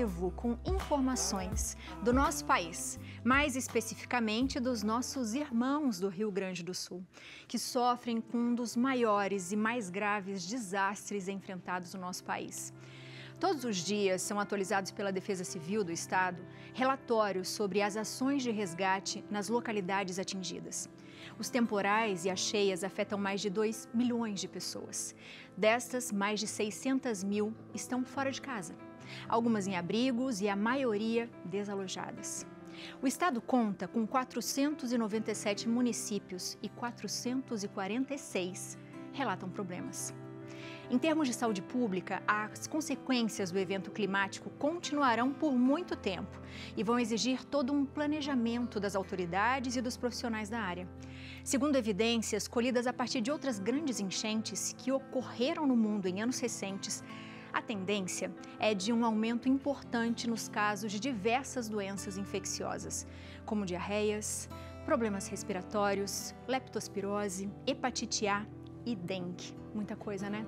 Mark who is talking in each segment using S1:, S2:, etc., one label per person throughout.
S1: vivo com informações do nosso país, mais especificamente dos nossos irmãos do Rio Grande do Sul, que sofrem com um dos maiores e mais graves desastres enfrentados no nosso país. Todos os dias são atualizados pela Defesa Civil do Estado relatórios sobre as ações de resgate nas localidades atingidas. Os temporais e as cheias afetam mais de 2 milhões de pessoas. Destas, mais de 600 mil estão fora de casa, algumas em abrigos e a maioria desalojadas. O estado conta com 497 municípios e 446 relatam problemas. Em termos de saúde pública, as consequências do evento climático continuarão por muito tempo e vão exigir todo um planejamento das autoridades e dos profissionais da área. Segundo evidências colhidas a partir de outras grandes enchentes que ocorreram no mundo em anos recentes, a tendência é de um aumento importante nos casos de diversas doenças infecciosas, como diarreias, problemas respiratórios, leptospirose, hepatite A e dengue. Muita coisa, né?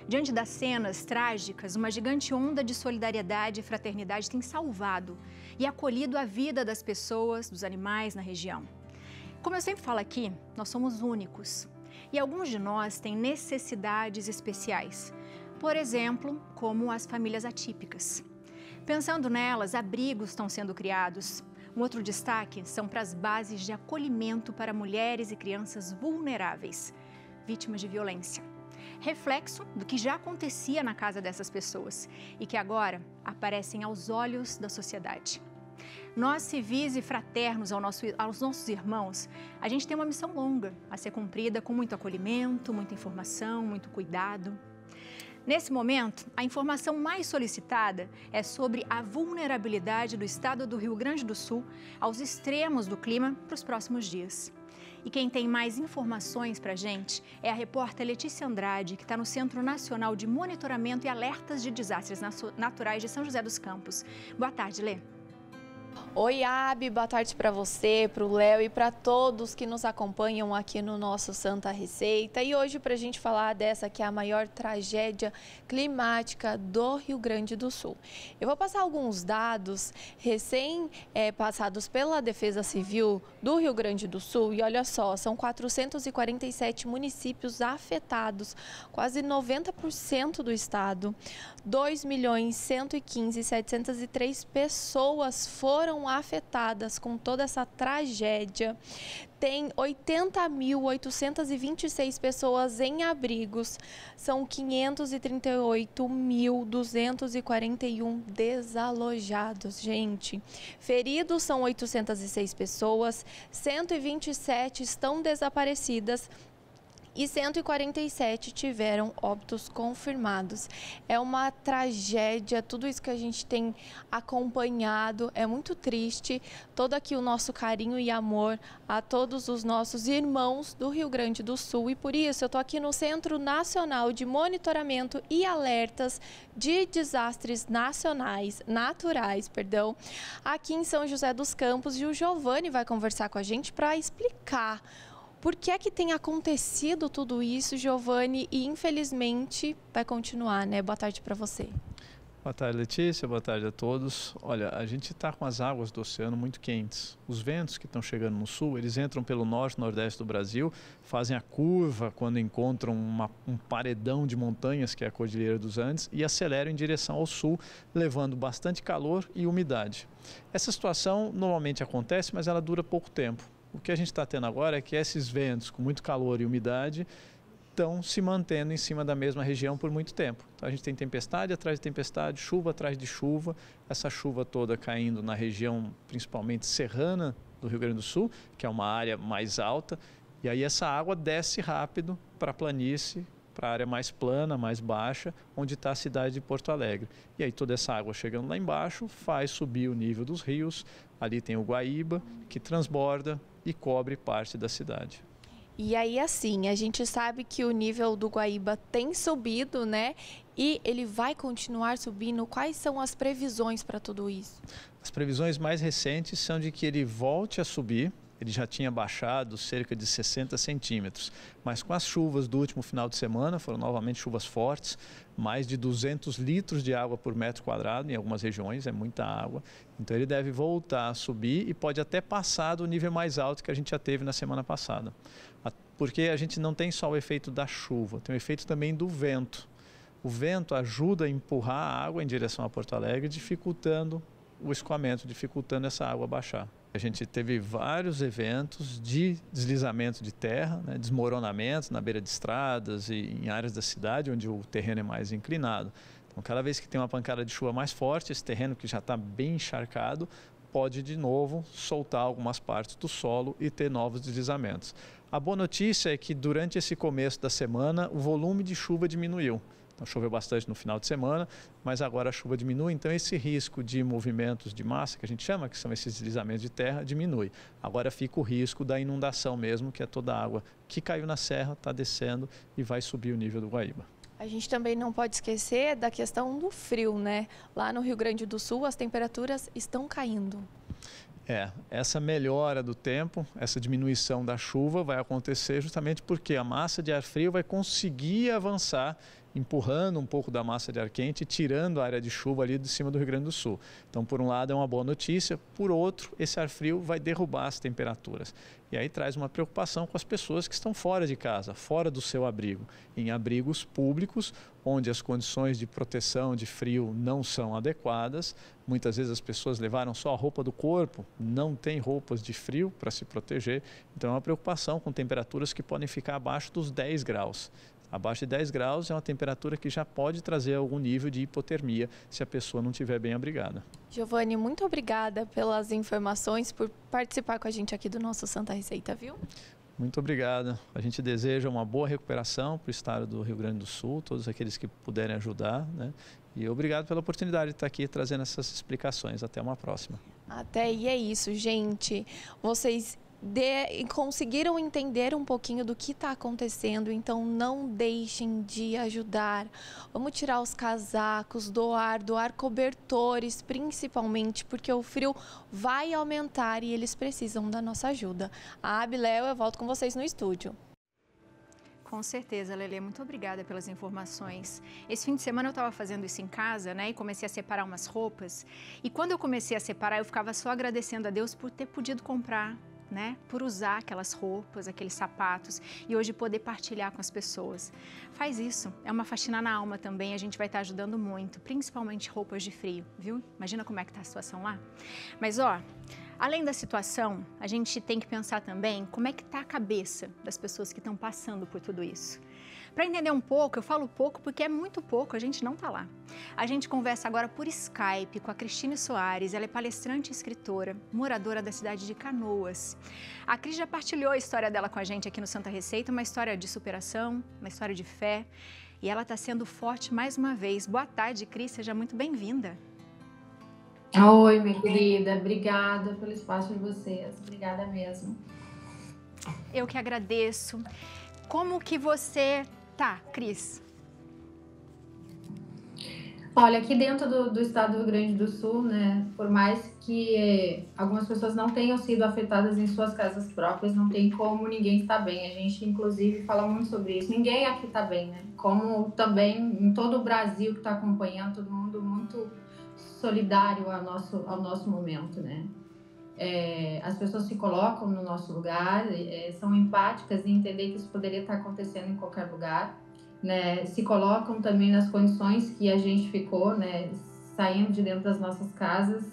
S1: Diante das cenas trágicas, uma gigante onda de solidariedade e fraternidade tem salvado e acolhido a vida das pessoas, dos animais na região. Como eu sempre falo aqui, nós somos únicos e alguns de nós têm necessidades especiais. Por exemplo, como as famílias atípicas. Pensando nelas, abrigos estão sendo criados. Um outro destaque são para as bases de acolhimento para mulheres e crianças vulneráveis, vítimas de violência. Reflexo do que já acontecia na casa dessas pessoas e que agora aparecem aos olhos da sociedade. Nós, civis e fraternos aos nossos irmãos, a gente tem uma missão longa a ser cumprida com muito acolhimento, muita informação, muito cuidado. Nesse momento, a informação mais solicitada é sobre a vulnerabilidade do estado do Rio Grande do Sul aos extremos do clima para os próximos dias. E quem tem mais informações para a gente é a repórter Letícia Andrade, que está no Centro Nacional de Monitoramento e Alertas de Desastres Naturais de São José dos Campos. Boa tarde, Lê.
S2: Oi, Abi, boa tarde para você, para o Léo e para todos que nos acompanham aqui no nosso Santa Receita. E hoje, para a gente falar dessa que é a maior tragédia climática do Rio Grande do Sul. Eu vou passar alguns dados passados pela Defesa Civil do Rio Grande do Sul. E olha só, são 447 municípios afetados, quase 90% do estado. 2.115.703 pessoas foram afetadas com toda essa tragédia. Tem 80.826 pessoas em abrigos, são 538.241 desalojados, gente. Feridos são 806 pessoas, 127 estão desaparecidas e 147 tiveram óbitos confirmados. É uma tragédia, tudo isso que a gente tem acompanhado é muito triste. Todo aqui o nosso carinho e amor a todos os nossos irmãos do Rio Grande do Sul. E por isso eu estou aqui no Centro Nacional de Monitoramento e Alertas de Desastres Naturais, aqui em São José dos Campos. E o Giovanni vai conversar com a gente para explicar por que é que tem acontecido tudo isso, Giovanni, e infelizmente vai continuar, né? Boa tarde para você.
S3: Boa tarde, Letícia. Boa tarde a todos. Olha, a gente está com as águas do oceano muito quentes. Os ventos que estão chegando no sul, eles entram pelo norte e nordeste do Brasil, fazem a curva quando encontram um paredão de montanhas, que é a Cordilheira dos Andes, e aceleram em direção ao sul, levando bastante calor e umidade. Essa situação normalmente acontece, mas ela dura pouco tempo. O que a gente está tendo agora é que esses ventos com muito calor e umidade estão se mantendo em cima da mesma região por muito tempo. Então a gente tem tempestade atrás de tempestade, chuva atrás de chuva, essa chuva toda caindo na região principalmente serrana do Rio Grande do Sul, que é uma área mais alta, e aí essa água desce rápido para a planície, para a área mais plana, mais baixa, onde está a cidade de Porto Alegre. E aí toda essa água chegando lá embaixo faz subir o nível dos rios, ali tem o Guaíba, que transborda e cobre parte da cidade.
S2: E aí, assim, a gente sabe que o nível do Guaíba tem subido, né? E ele vai continuar subindo. Quais são as previsões para tudo isso?
S3: As previsões mais recentes são de que ele volte a subir. ele já tinha baixado cerca de 60 centímetros. Mas com as chuvas do último final de semana, foram novamente chuvas fortes, mais de 200 litros de água por metro quadrado em algumas regiões, é muita água. Então ele deve voltar a subir e pode até passar do nível mais alto que a gente já teve na semana passada. Porque a gente não tem só o efeito da chuva, tem o efeito também do vento. O vento ajuda a empurrar a água em direção a Porto Alegre, dificultando o escoamento, dificultando essa água baixar. A gente teve vários eventos de deslizamento de terra, né, desmoronamentos na beira de estradas e em áreas da cidade onde o terreno é mais inclinado. Então, cada vez que tem uma pancada de chuva mais forte, esse terreno que já está bem encharcado pode de novo soltar algumas partes do solo e ter novos deslizamentos. A boa notícia é que durante esse começo da semana o volume de chuva diminuiu. Então, choveu bastante no final de semana, mas agora a chuva diminui, então esse risco de movimentos de massa, que a gente chama, que são esses deslizamentos de terra, diminui. Agora fica o risco da inundação mesmo, que é toda a água que caiu na serra, está descendo e vai subir o nível do Guaíba.
S2: A gente também não pode esquecer da questão do frio, né? Lá no Rio Grande do Sul, as temperaturas estão caindo.
S3: Essa melhora do tempo, essa diminuição da chuva vai acontecer justamente porque a massa de ar frio vai conseguir avançar, empurrando um pouco da massa de ar quente, tirando a área de chuva ali de cima do Rio Grande do Sul. Então, por um lado é uma boa notícia, por outro, esse ar frio vai derrubar as temperaturas. E aí traz uma preocupação com as pessoas que estão fora de casa, fora do seu abrigo, em abrigos públicos, onde as condições de proteção de frio não são adequadas. Muitas vezes as pessoas levaram só a roupa do corpo, não tem roupas de frio para se proteger. Então é uma preocupação com temperaturas que podem ficar abaixo dos 10 graus. Abaixo de 10 graus é uma temperatura que já pode trazer algum nível de hipotermia se a pessoa não estiver bem abrigada.
S2: Giovanni, muito obrigada pelas informações, por participar com a gente aqui do nosso Santa Receita, viu?
S3: Muito obrigado. A gente deseja uma boa recuperação para o estado do Rio Grande do Sul, todos aqueles que puderem ajudar, né? E obrigado pela oportunidade de estar aqui trazendo essas explicações. Até uma próxima.
S2: E é isso, gente. Vocês conseguiram entender um pouquinho do que está acontecendo, então não deixem de ajudar. Vamos tirar os casacos, doar cobertores, principalmente porque o frio vai aumentar e eles precisam da nossa ajuda. Abiléu, eu volto com vocês no estúdio.
S1: Com certeza, Lelê, muito obrigada pelas informações. Esse fim de semana eu estava fazendo isso em casa, né, e comecei a separar umas roupas. E quando eu comecei a separar, eu ficava só agradecendo a Deus por ter podido comprar, né, por usar aquelas roupas, aqueles sapatos e hoje poder partilhar com as pessoas. Faz isso, é uma faxina na alma também, a gente vai estar ajudando muito, principalmente roupas de frio, viu? Imagina como é que tá a situação lá. Mas além da situação, a gente tem que pensar também como é que tá a cabeça das pessoas que estão passando por tudo isso. Para entender um pouco, eu falo pouco porque é muito pouco, a gente não está lá. A gente conversa agora por Skype com a Cristine Soares, ela é palestrante e escritora, moradora da cidade de Canoas. A Cris já partilhou a história dela com a gente aqui no Santa Receita, uma história de superação, uma história de fé, e ela está sendo forte mais uma vez. Boa tarde, Cris, seja muito bem-vinda.
S4: Oi, minha querida, obrigada pelo espaço de vocês, obrigada mesmo.
S1: Eu que agradeço. Como que você tá, Cris?
S4: Olha, aqui dentro do estado do Rio Grande do Sul, né, por mais que algumas pessoas não tenham sido afetadas em suas casas próprias, não tem como ninguém estar bem. A gente, inclusive, fala muito sobre isso. Ninguém aqui está bem, né? Como também em todo o Brasil que está acompanhando, todo mundo muito solidário ao nosso momento, né? As pessoas se colocam no nosso lugar, são empáticas em entender que isso poderia estar acontecendo em qualquer lugar, né? Se colocam também nas condições que a gente ficou, né? Saindo de dentro das nossas casas.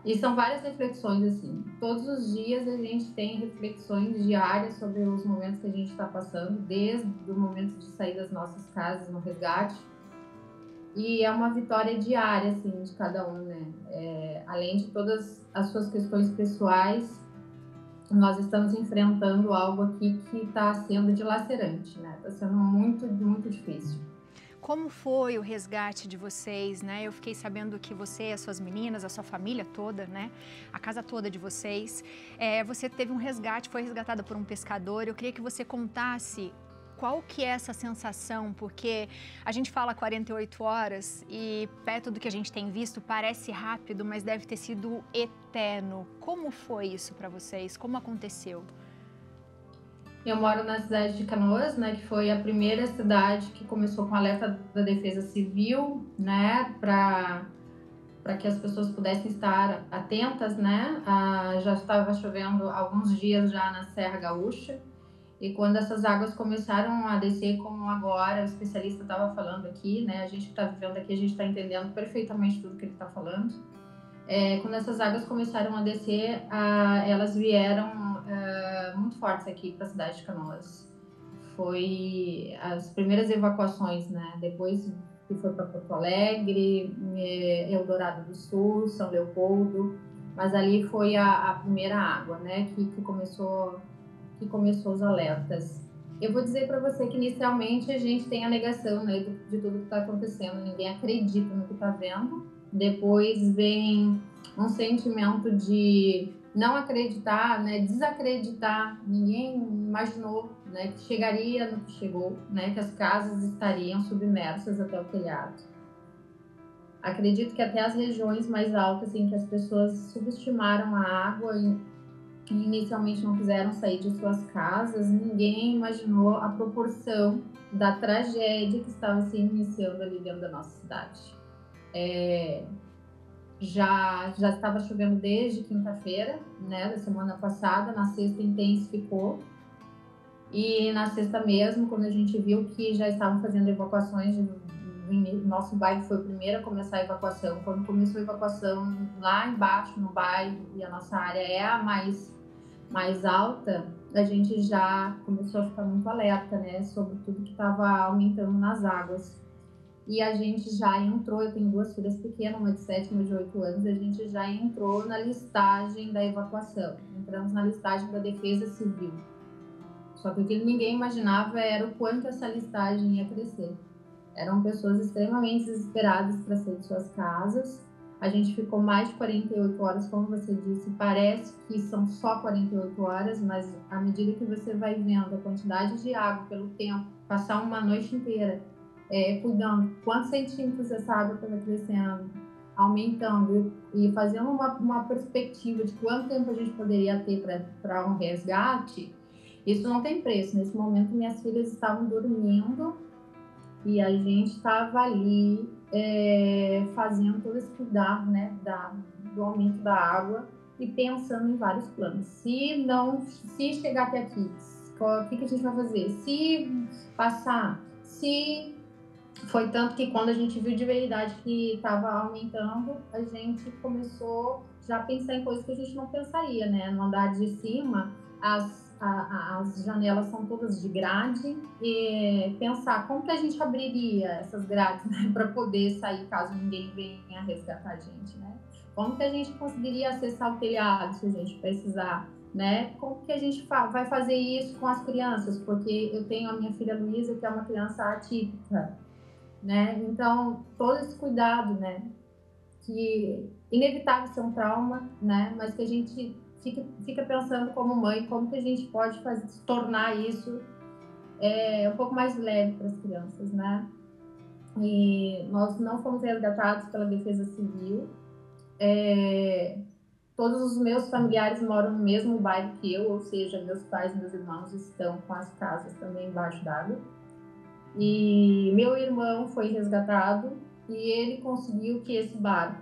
S4: E são várias reflexões, assim. Todos os dias a gente tem reflexões diárias sobre os momentos que a gente está passando, desde o momento de sair das nossas casas no resgate. E é uma vitória diária, assim, de cada um, né? Além de todas as suas questões pessoais, nós estamos enfrentando algo aqui que está sendo dilacerante, né? Está sendo muito, muito difícil.
S1: Como foi o resgate de vocês, né? Eu fiquei sabendo que você, as suas meninas, a sua família toda, né? A casa toda de vocês. Você teve um resgate, foi resgatada por um pescador. Eu queria que você contasse qual que é essa sensação? Porque a gente fala 48 horas e perto do que a gente tem visto parece rápido, mas deve ter sido eterno. Como foi isso para vocês? Como aconteceu?
S4: Eu moro na cidade de Canoas, né, que foi a primeira cidade que começou com alerta da Defesa Civil, né, para que as pessoas pudessem estar atentas, né? Já estava chovendo alguns dias já na Serra Gaúcha, e quando essas águas começaram a descer, como agora o especialista estava falando aqui, né? A gente que está vivendo aqui, a gente está entendendo perfeitamente tudo que ele está falando. Quando essas águas começaram a descer, elas vieram muito fortes aqui para a cidade de Canoas. Foi as primeiras evacuações, né? Depois que foi para Porto Alegre, Eldorado do Sul, São Leopoldo, mas ali foi a primeira água, né, que começou os alertas. Eu vou dizer para você que inicialmente a gente tem a negação, né, de tudo que está acontecendo, ninguém acredita no que está vendo. Depois vem um sentimento de não acreditar, né, desacreditar. Ninguém imaginou, né, que chegaria no que chegou, né, que as casas estariam submersas até o telhado. Acredito que até as regiões mais altas, em que as pessoas subestimaram a água e inicialmente não quiseram sair de suas casas, ninguém imaginou a proporção da tragédia que estava se iniciando ali dentro da nossa cidade. Já estava chovendo desde quinta-feira, né, da semana passada. Na sexta intensificou, e na sexta mesmo, quando a gente viu que já estavam fazendo evacuações, nosso bairro foi o primeiro a começar a evacuação. Quando começou a evacuação lá embaixo no bairro, e a nossa área é a mais alta, a gente já começou a ficar muito alerta, né, sobre tudo que estava aumentando nas águas. E a gente já entrou, eu tenho duas filhas pequenas, uma de 7 e uma de 8 anos, a gente já entrou na listagem da evacuação. Entramos na listagem da Defesa Civil. Só que o que ninguém imaginava era o quanto essa listagem ia crescer. Eram pessoas extremamente desesperadas para sair de suas casas. A gente ficou mais de 48 horas, como você disse, parece que são só 48 horas, mas à medida que você vai vendo a quantidade de água pelo tempo, passar uma noite inteira cuidando quantos centímetros essa água estava crescendo, aumentando e fazendo uma perspectiva de quanto tempo a gente poderia ter para um resgate, isso não tem preço. Nesse momento, minhas filhas estavam dormindo e a gente estava ali fazendo todo esse cuidado, né, do aumento da água e pensando em vários planos. Se chegar até aqui, o que a gente vai fazer? Se passar, se... Foi tanto que quando a gente viu de verdade que estava aumentando, a gente começou já a pensar em coisas que a gente não pensaria, né? No andar de cima, as janelas são todas de grade, e pensar como que a gente abriria essas grades, né, para poder sair caso ninguém venha resgatar a gente, né? Como que a gente conseguiria acessar o telhado se a gente precisar, né? Como que a gente vai fazer isso com as crianças? Porque eu tenho a minha filha Luísa, que é uma criança atípica, né? Então, todo esse cuidado, né, que inevitável ser um trauma, né, mas que a gente fica pensando como mãe, como que a gente pode tornar isso um pouco mais leve para as crianças, né? E nós não fomos resgatados pela Defesa Civil. Todos os meus familiares moram no mesmo bairro que eu, ou seja, meus pais e meus irmãos estão com as casas também embaixo d'água. E meu irmão foi resgatado e ele conseguiu que esse barco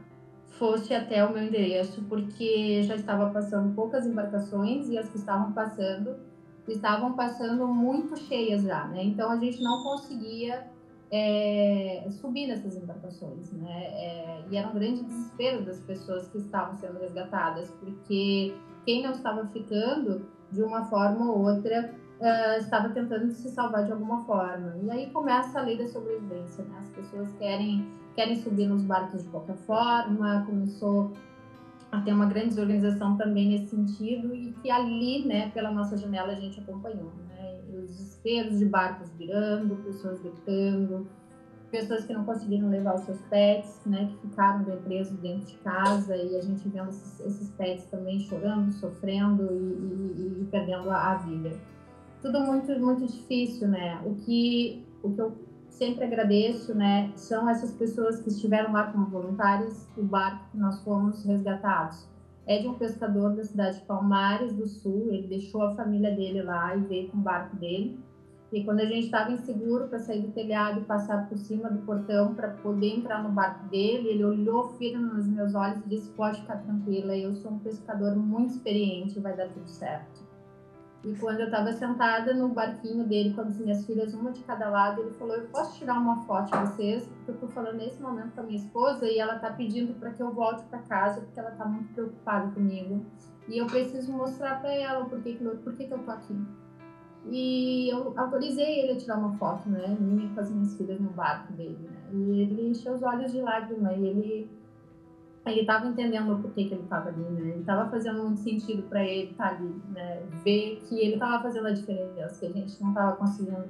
S4: fosse até o meu endereço, porque já estava passando poucas embarcações e as que estavam passando muito cheias já, né? Então a gente não conseguia subir nessas embarcações, né? E era um grande desespero das pessoas que estavam sendo resgatadas, porque quem não estava ficando, de uma forma ou outra, estava tentando se salvar de alguma forma. E aí começa a lei da sobrevivência, né? As pessoas querem subir nos barcos de qualquer forma. Começou a ter uma grande desorganização também nesse sentido, e que ali, né, pela nossa janela a gente acompanhou, né? Os desesperos de barcos virando, pessoas gritando, pessoas que não conseguiram levar os seus pets, né, que ficaram presos dentro de casa, e a gente vendo esses pets também chorando, sofrendo e perdendo a vida. tudo muito, muito difícil, né? O que eu sempre agradeço, né, são essas pessoas que estiveram lá como voluntários. O barco que nós fomos resgatados é de um pescador da cidade de Palmares do Sul. Ele deixou a família dele lá e veio com o barco dele. E quando a gente estava inseguro para sair do telhado e passar por cima do portão para poder entrar no barco dele, ele olhou firme nos meus olhos e disse: pode ficar tranquila, eu sou um pescador muito experiente, vai dar tudo certo. E quando eu estava sentada no barquinho dele, com as minhas filhas, uma de cada lado, ele falou: eu posso tirar uma foto de vocês? Porque eu estou falando nesse momento com a minha esposa e ela está pedindo para que eu volte para casa, porque ela está muito preocupada comigo. E eu preciso mostrar para ela por que eu estou aqui. E eu autorizei ele a tirar uma foto, né, minha com as minhas filhas no barco dele, né? E ele encheu os olhos de lágrima e ele estava entendendo o porquê que ele estava ali, né? Ele estava fazendo muito sentido para ele estar ali, né? Ver que ele estava fazendo a diferença, que a gente não estava conseguindo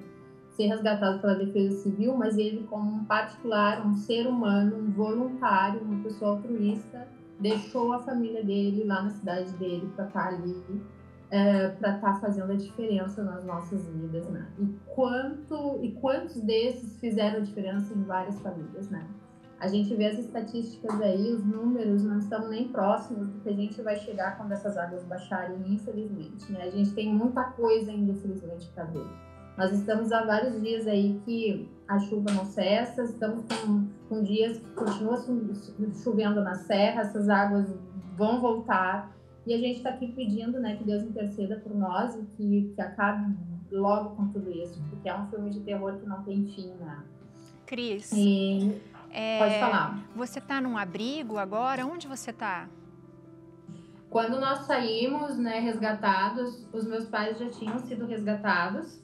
S4: ser resgatado pela Defesa Civil, mas ele, como um particular, um ser humano, um voluntário, uma pessoa altruísta, deixou a família dele lá na cidade dele para estar ali, para estar fazendo a diferença nas nossas vidas, né? E quantos desses fizeram a diferença em várias famílias, né? A gente vê as estatísticas aí, os números não estão nem próximos do que a gente vai chegar quando essas águas baixarem, infelizmente, né? A gente tem muita coisa ainda, infelizmente, para ver. Nós estamos há vários dias aí que a chuva não cessa, estamos com dias que continua chovendo na serra, essas águas vão voltar. E a gente está aqui pedindo, né, que Deus interceda por nós e que acabe logo com tudo isso, porque é um filme de terror que não tem fim, né?
S1: Cris,
S4: pode falar.
S1: Você está num abrigo agora? Onde você está?
S4: Quando nós saímos, né, resgatados, os meus pais já tinham sido resgatados.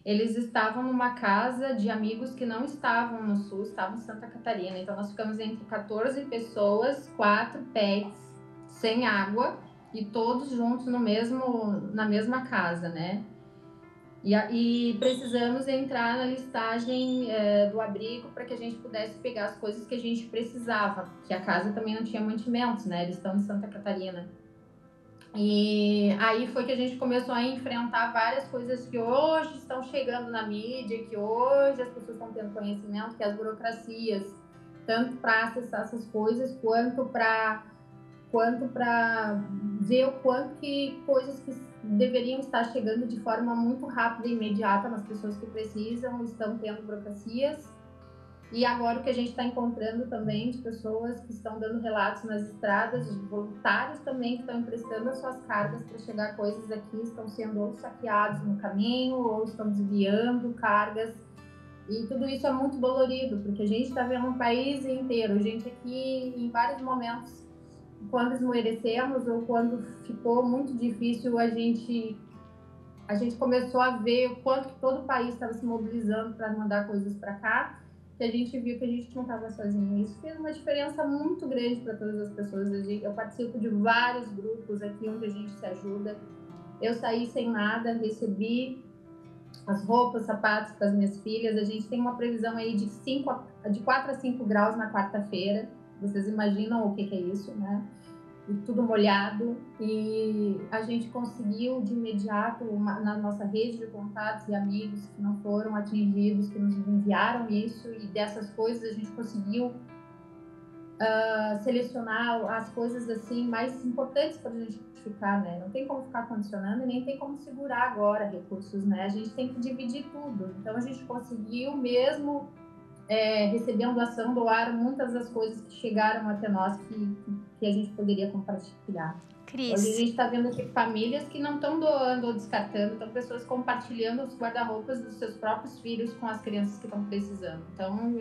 S4: Eles estavam numa casa de amigos que não estavam no sul, estavam em Santa Catarina. Então nós ficamos entre 14 pessoas, 4 pets, sem água, e todos juntos na mesma casa, né? E precisamos entrar na listagem do abrigo para que a gente pudesse pegar as coisas que a gente precisava, porque a casa também não tinha mantimentos, né? Eles estão em Santa Catarina. E aí foi que a gente começou a enfrentar várias coisas que hoje estão chegando na mídia, que hoje as pessoas estão tendo conhecimento, que as burocracias, tanto para acessar essas coisas, quanto para ver o quanto que coisas que deveriam estar chegando de forma muito rápida e imediata nas pessoas que precisam, estão tendo burocracias. E agora o que a gente está encontrando também de pessoas que estão dando relatos nas estradas, de voluntários também que estão emprestando as suas cargas para chegar coisas aqui, estão sendo ou saqueados no caminho, ou estão desviando cargas. E tudo isso é muito dolorido, porque a gente está vendo um país inteiro, gente aqui em vários momentos, quando esmorecemos ou quando ficou muito difícil, a gente começou a ver o quanto que todo o país estava se mobilizando para mandar coisas para cá, que a gente viu que a gente não estava sozinho. Isso fez uma diferença muito grande para todas as pessoas. Eu participo de vários grupos aqui onde a gente se ajuda. Eu saí sem nada, recebi as roupas, sapatos para as minhas filhas. A gente tem uma previsão aí de 4 a 5 graus na quarta-feira. Vocês imaginam o que é isso, né? E tudo molhado. E a gente conseguiu de imediato, na nossa rede de contatos e amigos que não foram atingidos, que nos enviaram isso, e dessas coisas a gente conseguiu selecionar as coisas assim mais importantes para a gente ficar, né? Não tem como ficar condicionando e nem tem como segurar agora recursos, né? A gente tem que dividir tudo. Então a gente conseguiu mesmo recebendo doação, doar muitas das coisas que chegaram até nós que a gente poderia compartilhar.
S1: Cris.
S4: Hoje a gente está vendo aqui famílias que não estão doando ou descartando, estão pessoas compartilhando os guarda-roupas dos seus próprios filhos com as crianças que estão precisando. Então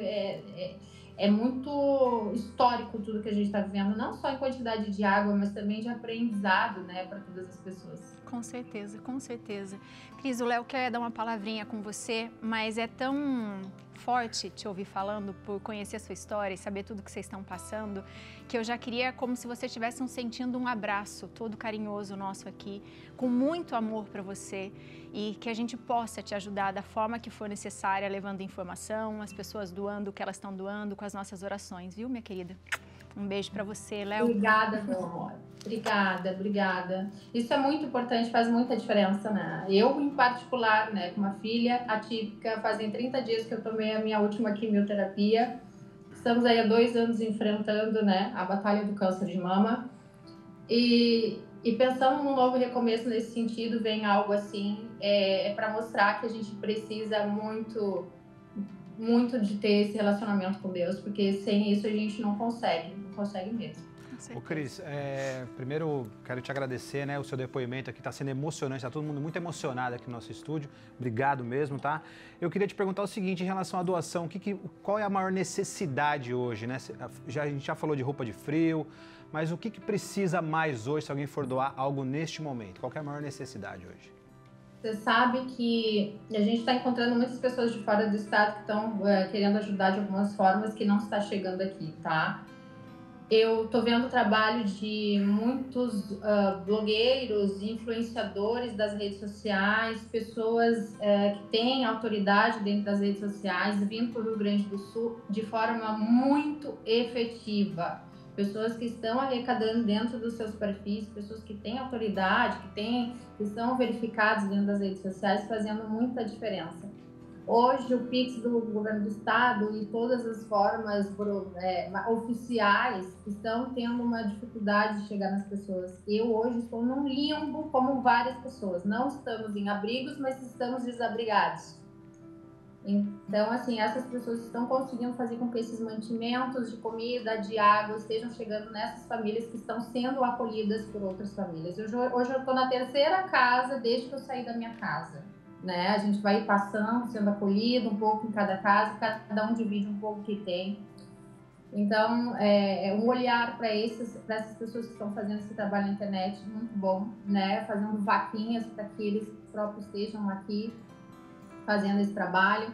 S4: é muito histórico tudo que a gente está vivendo, não só em quantidade de água, mas também de aprendizado, né, para todas as pessoas.
S1: Com certeza, com certeza. Cris, o Léo quer dar uma palavrinha com você, mas é tão forte te ouvir falando, por conhecer a sua história e saber tudo que vocês estão passando, que eu já queria, como se você estivesse sentindo um abraço todo carinhoso nosso aqui, com muito amor para você, e que a gente possa te ajudar da forma que for necessária, levando informação, as pessoas doando o que elas estão doando, com as nossas orações, viu, minha querida? Um beijo para você, Léo.
S4: Obrigada, meu amor. Obrigada, obrigada. Isso é muito importante, faz muita diferença, né? Eu, em particular, né, com uma filha atípica, fazem 30 dias que eu tomei a minha última quimioterapia. Estamos aí há 2 anos enfrentando, né, a batalha do câncer de mama. E pensando num novo recomeço nesse sentido, vem algo assim, para mostrar que a gente precisa muito, muito de ter esse relacionamento com Deus, porque sem isso a gente não consegue mesmo.
S5: Ô Cris, primeiro quero te agradecer, né, o seu depoimento aqui, está sendo emocionante, está todo mundo muito emocionado aqui no nosso estúdio, obrigado mesmo, tá? Eu queria te perguntar o seguinte, em relação à doação, qual é a maior necessidade hoje, né? A gente já falou de roupa de frio, mas o que precisa mais hoje se alguém for doar algo neste momento? Qual que é a maior necessidade hoje?
S4: Você sabe que a gente está encontrando muitas pessoas de fora do estado que estão querendo ajudar de algumas formas que não está chegando aqui, tá? Eu estou vendo o trabalho de muitos blogueiros, influenciadores das redes sociais, pessoas que têm autoridade dentro das redes sociais, vindo para o Rio Grande do Sul de forma muito efetiva. Pessoas que estão arrecadando dentro dos seus perfis, pessoas que têm autoridade, que são verificadas dentro das redes sociais, fazendo muita diferença. Hoje, o Pix do governo do estado e todas as formas oficiais estão tendo uma dificuldade de chegar nas pessoas. Eu hoje estou num limbo, como várias pessoas. Não estamos em abrigos, mas estamos desabrigados. Então, assim, essas pessoas estão conseguindo fazer com que esses mantimentos de comida, de água, estejam chegando nessas famílias que estão sendo acolhidas por outras famílias. Hoje eu estou na 3ª casa desde que eu saí da minha casa. Né? A gente vai passando, sendo acolhido um pouco em cada casa, cada um divide um pouco o que tem. Então, um olhar para essas pessoas que estão fazendo esse trabalho na internet muito bom, né? Fazendo vaquinhas para que eles próprios estejam aqui fazendo esse trabalho.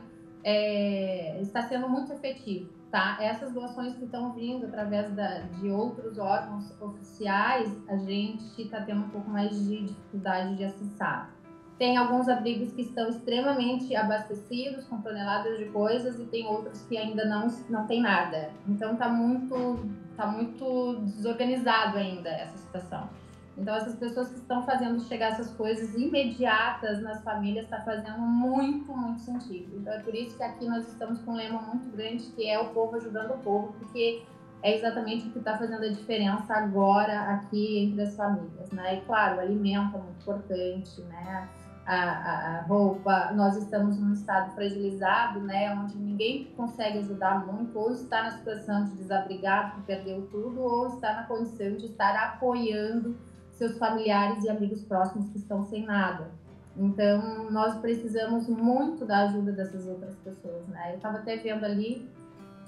S4: Está sendo muito efetivo, tá? Essas doações que estão vindo através de outros órgãos oficiais, a gente está tendo um pouco mais de dificuldade de acessar. Tem alguns abrigos que estão extremamente abastecidos, com toneladas de coisas, e tem outros que ainda não tem nada. Então, tá muito desorganizado ainda essa situação. Então, essas pessoas que estão fazendo chegar essas coisas imediatas nas famílias está fazendo muito, muito sentido. Então, é por isso que aqui nós estamos com um lema muito grande, que é o povo ajudando o povo, porque é exatamente o que está fazendo a diferença agora aqui entre as famílias, né? E, claro, o alimento é muito importante, né? A roupa, nós estamos num estado fragilizado, né, onde ninguém consegue ajudar muito, ou está na situação de desabrigado, que perdeu tudo, ou está na condição de estar apoiando seus familiares e amigos próximos que estão sem nada. Então, nós precisamos muito da ajuda dessas outras pessoas, né? Eu estava até vendo ali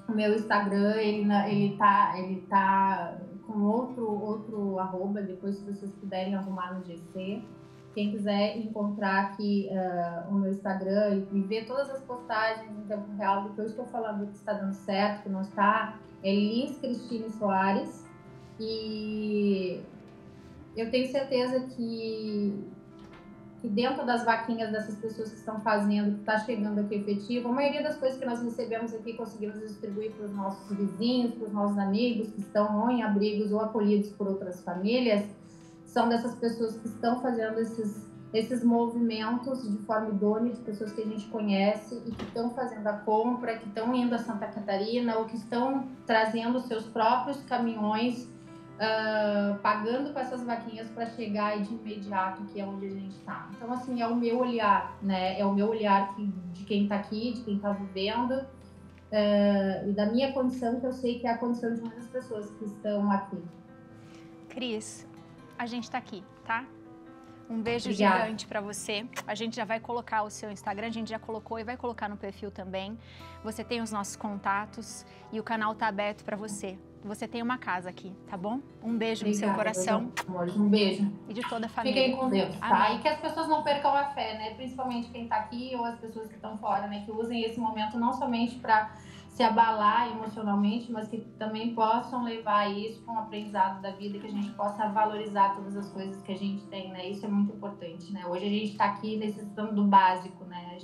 S4: o meu Instagram, ele tá com outro arroba, depois se vocês puderem arrumar no GC. Quem quiser encontrar aqui o meu Instagram e ver todas as postagens em tempo real do que eu estou falando que está dando certo, que não está, é Liz Cristine Soares. E eu tenho certeza que dentro das vaquinhas dessas pessoas que estão fazendo, que está chegando aqui efetivo, a maioria das coisas que nós recebemos aqui conseguimos distribuir para os nossos vizinhos, para os nossos amigos que estão ou em abrigos ou acolhidos por outras famílias. São dessas pessoas que estão fazendo esses movimentos de forma idônea, de pessoas que a gente conhece e que estão fazendo a compra, que estão indo a Santa Catarina ou que estão trazendo seus próprios caminhões, pagando com essas vaquinhas para chegar aí de imediato, que é onde a gente está. Então, assim, é o meu olhar, né? É o meu olhar de quem está aqui, de quem está vivendo, e da minha condição, que eu sei que é a condição de muitas pessoas que estão aqui.
S1: Cris, a gente está aqui, tá? Um beijo
S4: Obrigada.
S1: Gigante para você. A gente já vai colocar o seu Instagram, a gente já colocou e vai colocar no perfil também. Você tem os nossos contatos e o canal tá aberto para você. Você tem uma casa aqui, tá bom? Um beijo. Obrigada, no seu coração.
S4: Amores, um beijo.
S1: E de toda a família.
S4: Fiquem com Deus, tá?
S1: Amém.
S4: E que as pessoas não percam a fé, né? Principalmente quem tá aqui ou as pessoas que estão fora, né? Que usem esse momento não somente para se abalar emocionalmente, mas que também possam levar isso com o aprendizado da vida, que a gente possa valorizar todas as coisas que a gente tem, né? Isso é muito importante, né? Hoje a gente está aqui necessitando do básico, né?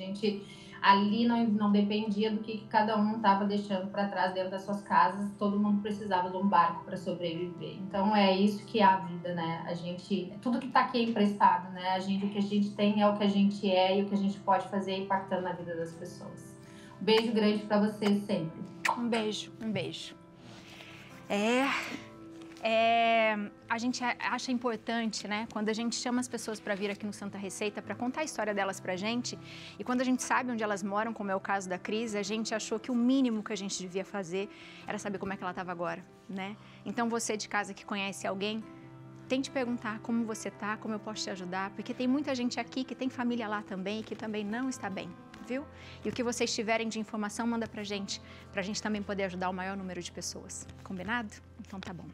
S4: ali não dependia do que cada um estava deixando para trás dentro das suas casas, todo mundo precisava de um barco para sobreviver. Então é isso que é a vida, né? A gente, tudo que está aqui é emprestado, né? O que a gente tem é o que a gente é e o que a gente pode fazer impactando na vida das pessoas. Um beijo grande para vocês sempre.
S1: Um beijo, um beijo. A gente acha importante, né, quando a gente chama as pessoas para vir aqui no Santa Receita para contar a história delas pra gente, e quando a gente sabe onde elas moram, como é o caso da Cris, a gente achou que o mínimo que a gente devia fazer era saber como é que ela estava agora, né? Então você de casa que conhece alguém, tente perguntar como você tá, como eu posso te ajudar, porque tem muita gente aqui que tem família lá também e que também não está bem, viu? E o que vocês tiverem de informação, manda pra gente também poder ajudar o maior número de pessoas. Combinado? Então tá bom.